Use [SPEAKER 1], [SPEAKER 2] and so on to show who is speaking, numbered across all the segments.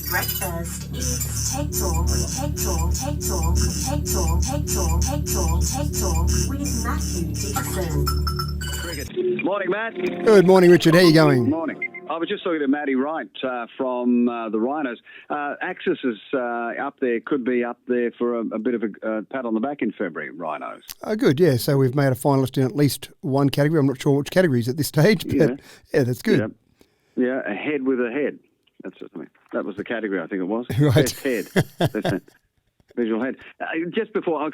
[SPEAKER 1] Breakfast is Tech Talk with Mathew Dickerson.
[SPEAKER 2] Morning, Matt.
[SPEAKER 3] Good morning, Richard. How are you going?
[SPEAKER 2] Morning. I was just talking to Matty Wright from the Rhinos. Axis is up there, could be up there for a bit of a pat on the back in February, Rhinos.
[SPEAKER 3] Oh, good, yeah. So we've made a finalist in at least one category. I'm not sure which categories at this stage, but yeah that's good.
[SPEAKER 2] Yeah, a head with a head. That was the category, I think it was.
[SPEAKER 3] Right.
[SPEAKER 2] Best head. Visual head. Just before, I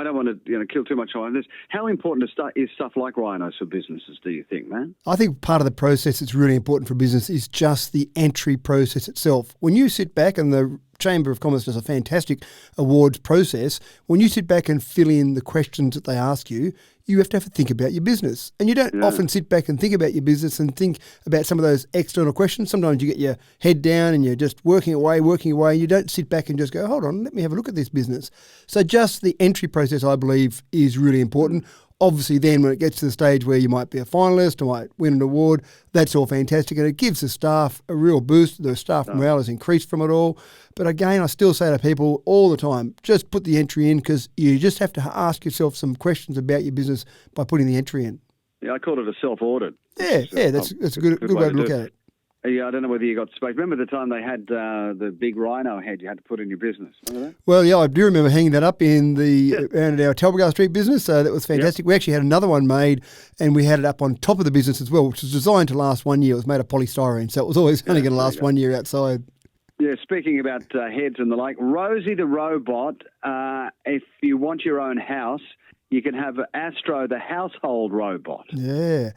[SPEAKER 2] don't want to kill too much time on this. How important is stuff like Rhinos for businesses, do you think, man?
[SPEAKER 3] I think part of the process that's really important for business is just the entry process itself. When you sit back, and the Chamber of Commerce does a fantastic awards process, when you sit back and fill in the questions that they ask you, you have to think about your business. And you don't often sit back and think about your business and think about some of those external questions. Sometimes you get your head down and you're just working away. You don't sit back and just go, hold on, let me have a look at this business. So just the entry process, I believe, is really important. Obviously, then when it gets to the stage where you might be a finalist or might win an award, that's all fantastic. And it gives the staff a real boost. The staff morale has increased from it all. But again, I still say to people all the time, just put the entry in, because you just have to ask yourself some questions about your business by putting the entry in.
[SPEAKER 2] Yeah, I call it a self-audit.
[SPEAKER 3] That's a good way to look at it.
[SPEAKER 2] Yeah, I don't know whether you got space. Remember the time they had the big rhino head you had to put in your business? Remember that?
[SPEAKER 3] Well, yeah, I do remember hanging that up around our Talbot Street business. So that was fantastic. We actually had another one made, and we had it up on top of the business as well, which was designed to last 1 year. It was made of polystyrene, so it was always only going to last 1 year outside.
[SPEAKER 2] Yeah, speaking about heads and the like, Rosie the robot, if you want your own house, you can have Astro, the household robot.
[SPEAKER 3] Yeah.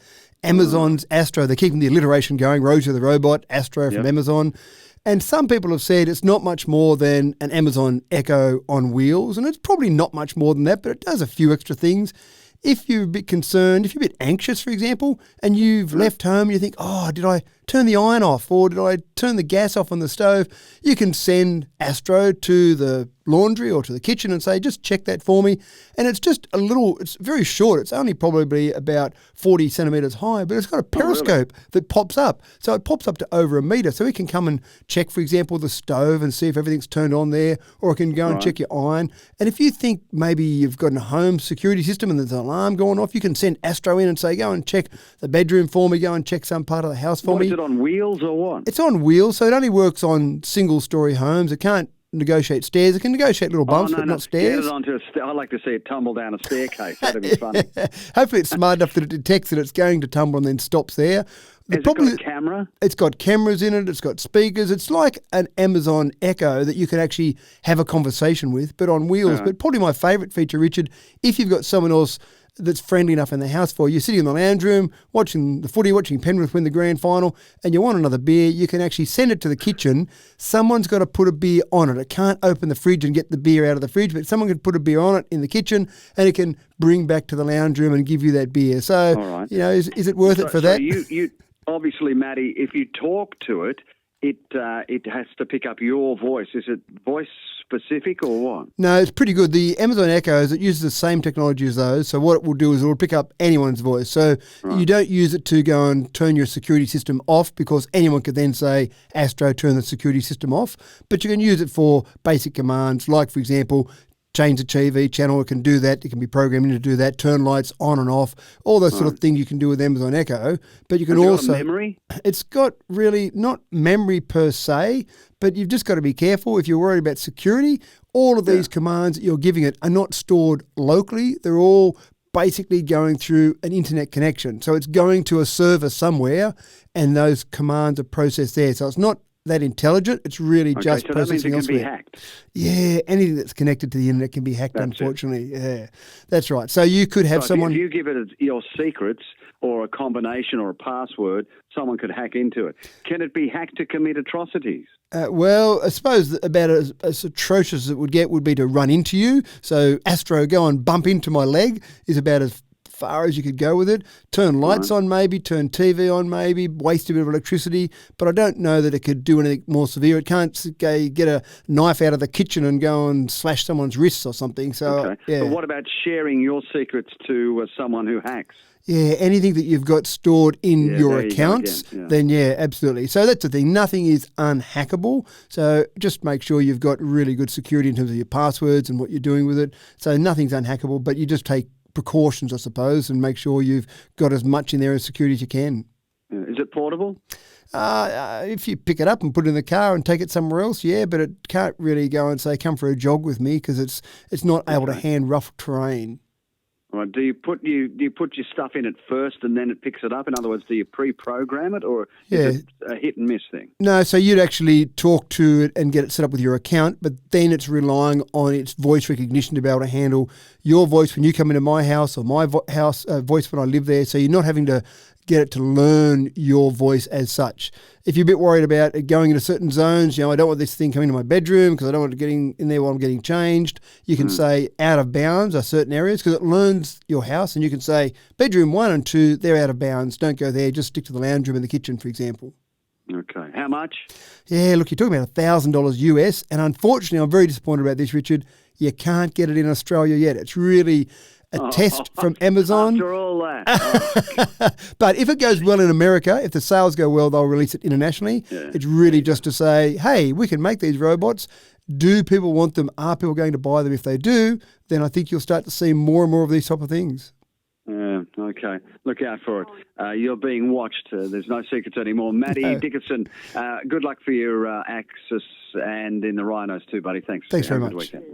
[SPEAKER 3] Amazon's Astro. They're keeping the alliteration going. Rosie the robot, Astro from Amazon. And some people have said it's not much more than an Amazon Echo on wheels. And it's probably not much more than that, but it does a few extra things. If you're a bit concerned, if you're a bit anxious, for example, and you've left home and you think, did I turn the iron off, or did I turn the gas off on the stove? You can send Astro to the laundry or to the kitchen and say, just check that for me. And it's just it's very short. It's only probably about 40 centimetres high, but it's got a periscope that pops up. So it pops up to over a metre. So it can come and check, for example, the stove and see if everything's turned on there, or it can go and check your iron. And if you think maybe you've got a home security system and there's an alarm going off, you can send Astro in and say, go and check the bedroom for me, go and check some part of the house for me.
[SPEAKER 2] Is it on wheels or what?
[SPEAKER 3] It's on wheels, so it only works on single-storey homes. It can't negotiate stairs. It can negotiate little bumps, but not stairs.
[SPEAKER 2] Get it onto I like to see it tumble down a staircase. That'd be funny.
[SPEAKER 3] Hopefully it's smart enough that it detects that it's going to tumble and then stops there.
[SPEAKER 2] Has it got a camera?
[SPEAKER 3] It's got cameras in it. It's got speakers. It's like an Amazon Echo that you can actually have a conversation with, but on wheels. But probably my favourite feature, Richard, if you've got someone else that's friendly enough in the house for you, you're sitting in the lounge room watching the footy, watching Penrith win the grand final, and you want another beer, you can actually send it to the kitchen. Someone's got to put a beer on it. It can't open the fridge and get the beer out of the fridge, but someone can put a beer on it in the kitchen, and it can bring back to the lounge room and give you that beer. So, is it worth it for that?
[SPEAKER 2] You obviously, Matty, if you talk to it, it has to pick up your voice. Is it voice specific or what?
[SPEAKER 3] No, it's pretty good. The Amazon Echoes, it uses the same technology as those. So what it will do is it will pick up anyone's voice. So you don't use it to go and turn your security system off, because anyone could then say, Astro, turn the security system off. But you can use it for basic commands, like, for example, change the TV channel. It can do that. It can be programmed in to do that. Turn lights on and off. All those sort of things you can do with Amazon Echo. But you can also...
[SPEAKER 2] memory?
[SPEAKER 3] It's got really not memory per se, but you've just got to be careful. If you're worried about security, all of these commands that you're giving it are not stored locally. They're all basically going through an internet connection. So it's going to a server somewhere, and those commands are processed there. So it's not that intelligent. It's really just
[SPEAKER 2] so
[SPEAKER 3] processing
[SPEAKER 2] that means it can be
[SPEAKER 3] elsewhere.
[SPEAKER 2] hacked.
[SPEAKER 3] Yeah, anything that's connected to the internet can be hacked, unfortunately. Yeah, that's right. So you could have someone...
[SPEAKER 2] If you give it your secrets or a combination or a password, someone could hack into it. Can it be hacked to commit atrocities?
[SPEAKER 3] Well, I suppose about as atrocious as it would get would be to run into you. So Astro, go and bump into my leg is about as far as you could go with it. Turn lights on maybe, turn TV on maybe, waste a bit of electricity, but I don't know that it could do anything more severe. It can't get a knife out of the kitchen and go and slash someone's wrists or something. So,
[SPEAKER 2] But what about sharing your secrets to someone who hacks?
[SPEAKER 3] Yeah, anything that you've got stored in
[SPEAKER 2] Yeah,
[SPEAKER 3] your
[SPEAKER 2] there you go
[SPEAKER 3] accounts,
[SPEAKER 2] again, yeah.
[SPEAKER 3] then yeah, absolutely. So that's the thing. Nothing is unhackable. So just make sure you've got really good security in terms of your passwords and what you're doing with it. So nothing's unhackable, but you just take precautions, I suppose, and make sure you've got as much in there as security as you can.
[SPEAKER 2] Yeah. Is it portable?
[SPEAKER 3] If you pick it up and put it in the car and take it somewhere else, yeah, but it can't really go and say, come for a jog with me, because it's not able to hand rough terrain.
[SPEAKER 2] Right. Do you put your stuff in it first and then it picks it up? In other words, do you pre-program it, or is it a hit and miss thing?
[SPEAKER 3] No, so you'd actually talk to it and get it set up with your account, but then it's relying on its voice recognition to be able to handle your voice when you come into my house, or my voice when I live there. So you're not having to get it to learn your voice as such. If you're a bit worried about it going into certain zones, I don't want this thing coming into my bedroom because I don't want it getting in there while I'm getting changed, you can say out of bounds are certain areas, because it learns your house, and you can say bedroom 1 and 2, they're out of bounds. Don't go there. Just stick to the lounge room and the kitchen, for example.
[SPEAKER 2] Okay. How much?
[SPEAKER 3] Yeah, look, you're talking about $1,000 US, and unfortunately, I'm very disappointed about this, Richard. You can't get it in Australia yet. It's really a test from Amazon.
[SPEAKER 2] After all that.
[SPEAKER 3] But if it goes well in America, if the sales go well, they'll release it internationally.
[SPEAKER 2] Yeah.
[SPEAKER 3] It's really just to say, hey, we can make these robots. Do people want them? Are people going to buy them? If they do, then I think you'll start to see more and more of these type of things.
[SPEAKER 2] Yeah, okay. Look out for it. You're being watched. There's no secrets anymore. Mathew Dickerson, good luck for your Axis and in the Rhinos too, buddy. Thanks.
[SPEAKER 3] Thanks very
[SPEAKER 2] Have a good
[SPEAKER 3] much.
[SPEAKER 2] weekend.